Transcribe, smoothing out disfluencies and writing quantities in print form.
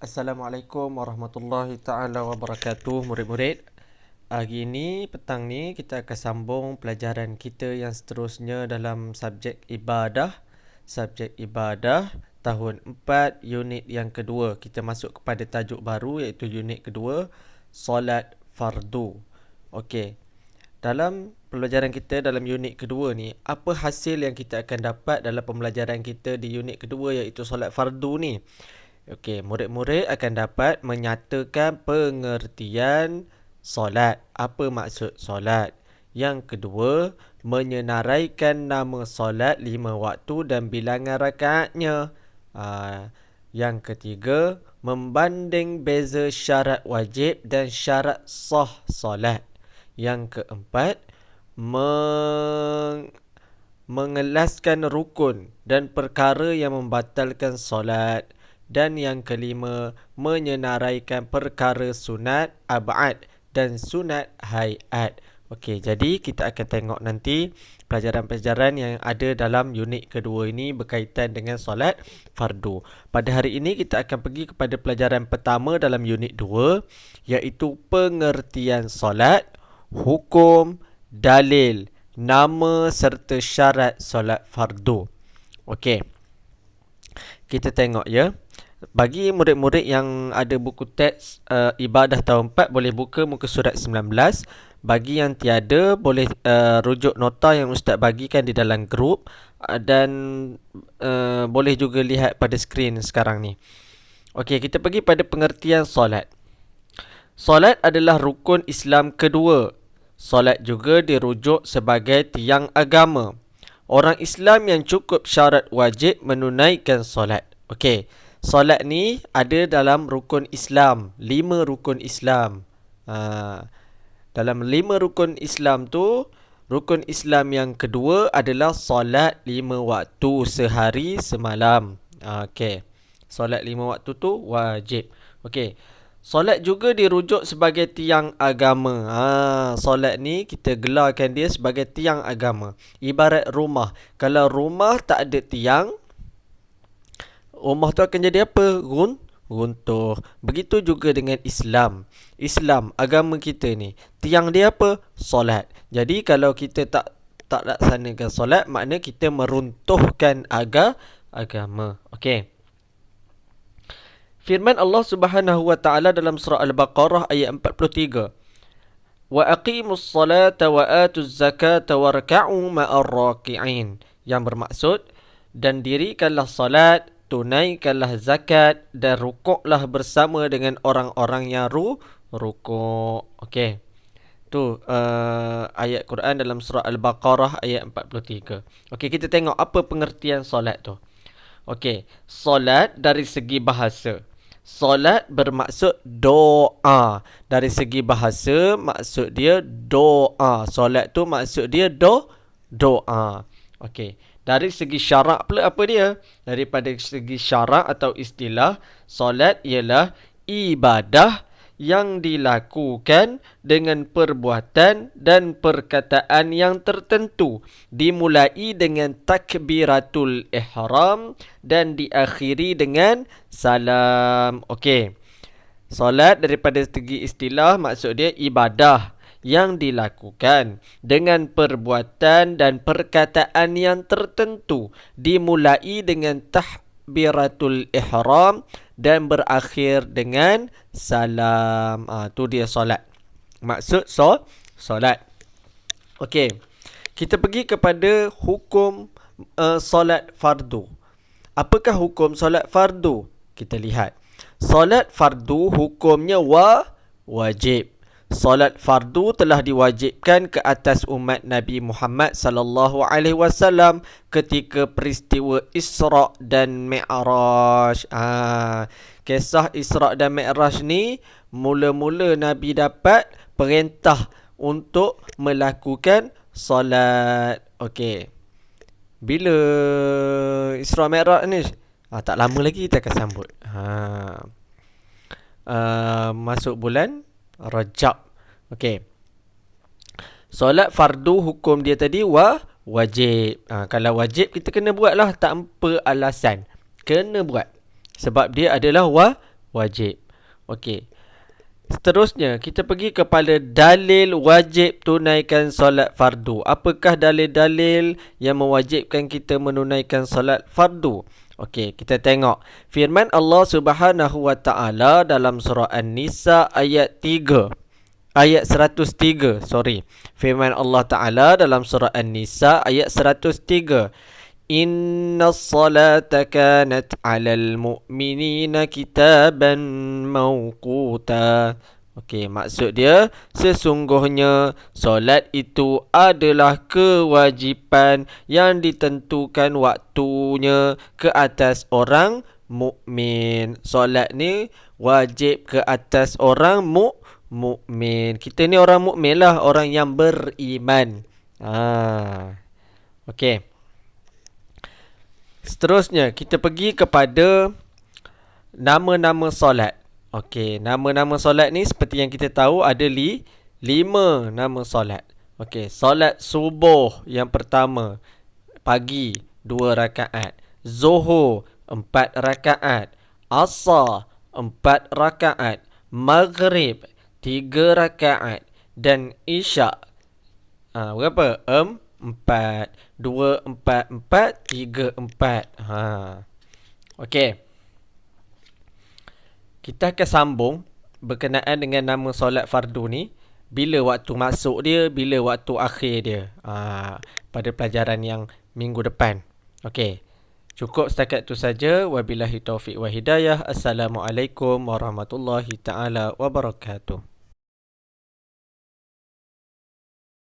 Assalamualaikum warahmatullahi taala wabarakatuh, murid-murid. Hari ini petang ni kita akan sambung pelajaran kita yang seterusnya dalam subjek ibadah tahun 4 unit yang kedua. Kita masuk kepada tajuk baru iaitu unit kedua, solat fardu. Okey. Dalam pelajaran kita dalam unit kedua ni, apa hasil yang kita akan dapat dalam pembelajaran kita di unit kedua iaitu solat fardu ni? Okey, murid-murid akan dapat menyatakan pengertian solat. Apa maksud solat? Yang kedua, menyenaraikan nama solat 5 waktu dan bilangan rakaatnya. Yang ketiga, membanding beza syarat wajib dan syarat sah solat. Yang keempat, mengelaskan rukun dan perkara yang membatalkan solat. Dan yang kelima, menyenaraikan perkara sunat ab'ad dan sunat hayat. Okey, jadi kita akan tengok nanti pelajaran-pelajaran yang ada dalam unit kedua ini berkaitan dengan solat fardu. Pada hari ini kita akan pergi kepada pelajaran pertama dalam unit 2 iaitu pengertian solat, hukum, dalil, nama serta syarat solat fardu. Okey. Kita tengok ya. Bagi murid-murid yang ada buku teks ibadah tahun 4 boleh buka muka surat 19. Bagi yang tiada boleh rujuk nota yang ustaz bagikan di dalam grup dan boleh juga lihat pada skrin sekarang ni. Okey, kita pergi pada pengertian solat. Solat adalah rukun Islam kedua. Solat juga dirujuk sebagai tiang agama. Orang Islam yang cukup syarat wajib menunaikan solat. Okey, solat ni ada dalam rukun Islam, 5 rukun Islam. Dalam 5 rukun Islam tu, rukun Islam yang kedua adalah solat 5 waktu sehari semalam. Okey, solat 5 waktu tu wajib. Okey, solat juga dirujuk sebagai tiang agama. Solat ni kita gelarkan dia sebagai tiang agama. Ibarat rumah. Kalau rumah tak ada tiang, rumah tu akan jadi apa? Runtuh. Begitu juga dengan Islam. Islam, agama kita ni, tiang dia apa? Solat. Jadi kalau kita tak laksanakan solat, makna kita meruntuhkan agama. Okey. Firman Allah Subhanahu wa taala dalam surah Al-Baqarah ayat 43. Wa aqimus salata wa atuz zakata warka'u ma'ar raki'in. Yang bermaksud, dan dirikanlah salat, tunaikanlah zakat dan rukuklah bersama dengan orang-orang yang rukuk. Okey. Tu ayat Quran dalam surah Al-Baqarah ayat 43. Okey, kita tengok apa pengertian solat tu. Okey, solat dari segi bahasa. Solat bermaksud doa. Dari segi bahasa, maksud dia doa. Solat tu maksud dia doa. Okey. Dari segi syarak pula apa dia? Daripada segi syarak atau istilah, solat ialah ibadah yang dilakukan dengan perbuatan dan perkataan yang tertentu, dimulai dengan takbiratul ihram dan diakhiri dengan salam. Okey. Solat daripada segi istilah maksud dia ibadah yang dilakukan dengan perbuatan dan perkataan yang tertentu, dimulai dengan takbiratul ihram dan berakhir dengan salam. Tu dia solat. Maksud solat. Okey. Kita pergi kepada hukum solat fardu. Apakah hukum solat fardu? Kita lihat. Solat fardu hukumnya wajib. Solat fardu telah diwajibkan ke atas umat Nabi Muhammad sallallahu alaihi wasallam ketika peristiwa Isra' dan Mi'raj. Kisah Isra' dan Mi'raj ni mula-mula Nabi dapat perintah untuk melakukan solat. Okey. Bila Isra' Mi'raj ni? Tak lama lagi kita akan sambut. Masuk bulan Rajab. Okey. Solat fardu hukum dia tadi wajib. Kalau wajib kita kena buat lah tanpa alasan. Kena buat. Sebab dia adalah wajib. Okey. Seterusnya, kita pergi kepada dalil wajib tunaikan solat fardu. Apakah dalil-dalil yang mewajibkan kita menunaikan solat fardu? Okey, kita tengok. Firman Allah Subhanahu wa taala dalam surah An-Nisa ayat 3. Ayat 103, Firman Allah Ta'ala dalam surah An-Nisa ayat 103. Inna salata kanat 'alal mu'minina kitaban mawquta. Okey, maksud dia sesungguhnya solat itu adalah kewajipan yang ditentukan waktunya ke atas orang mukmin. Solat ni wajib ke atas orang mukmin. Kita ni orang mukmin lah, orang yang beriman. Okey. Seterusnya, kita pergi kepada nama-nama solat. Okey, nama-nama solat ni seperti yang kita tahu ada 5 nama solat. Okey, solat subuh yang pertama, pagi 2 rakaat. Zuhur 4 rakaat. Asar 4 rakaat. Maghrib 3 rakaat. Dan Isyak berapa? 4. 2, 4, 4, 3, 4. Okey. Kita akan sambung berkenaan dengan nama solat fardu ni. Bila waktu masuk dia, bila waktu akhir dia. Pada pelajaran yang minggu depan. Okey. Cukup setakat itu saja. Wabillahi taufiq wa hidayah. Assalamualaikum warahmatullahi taala wabarakatuh.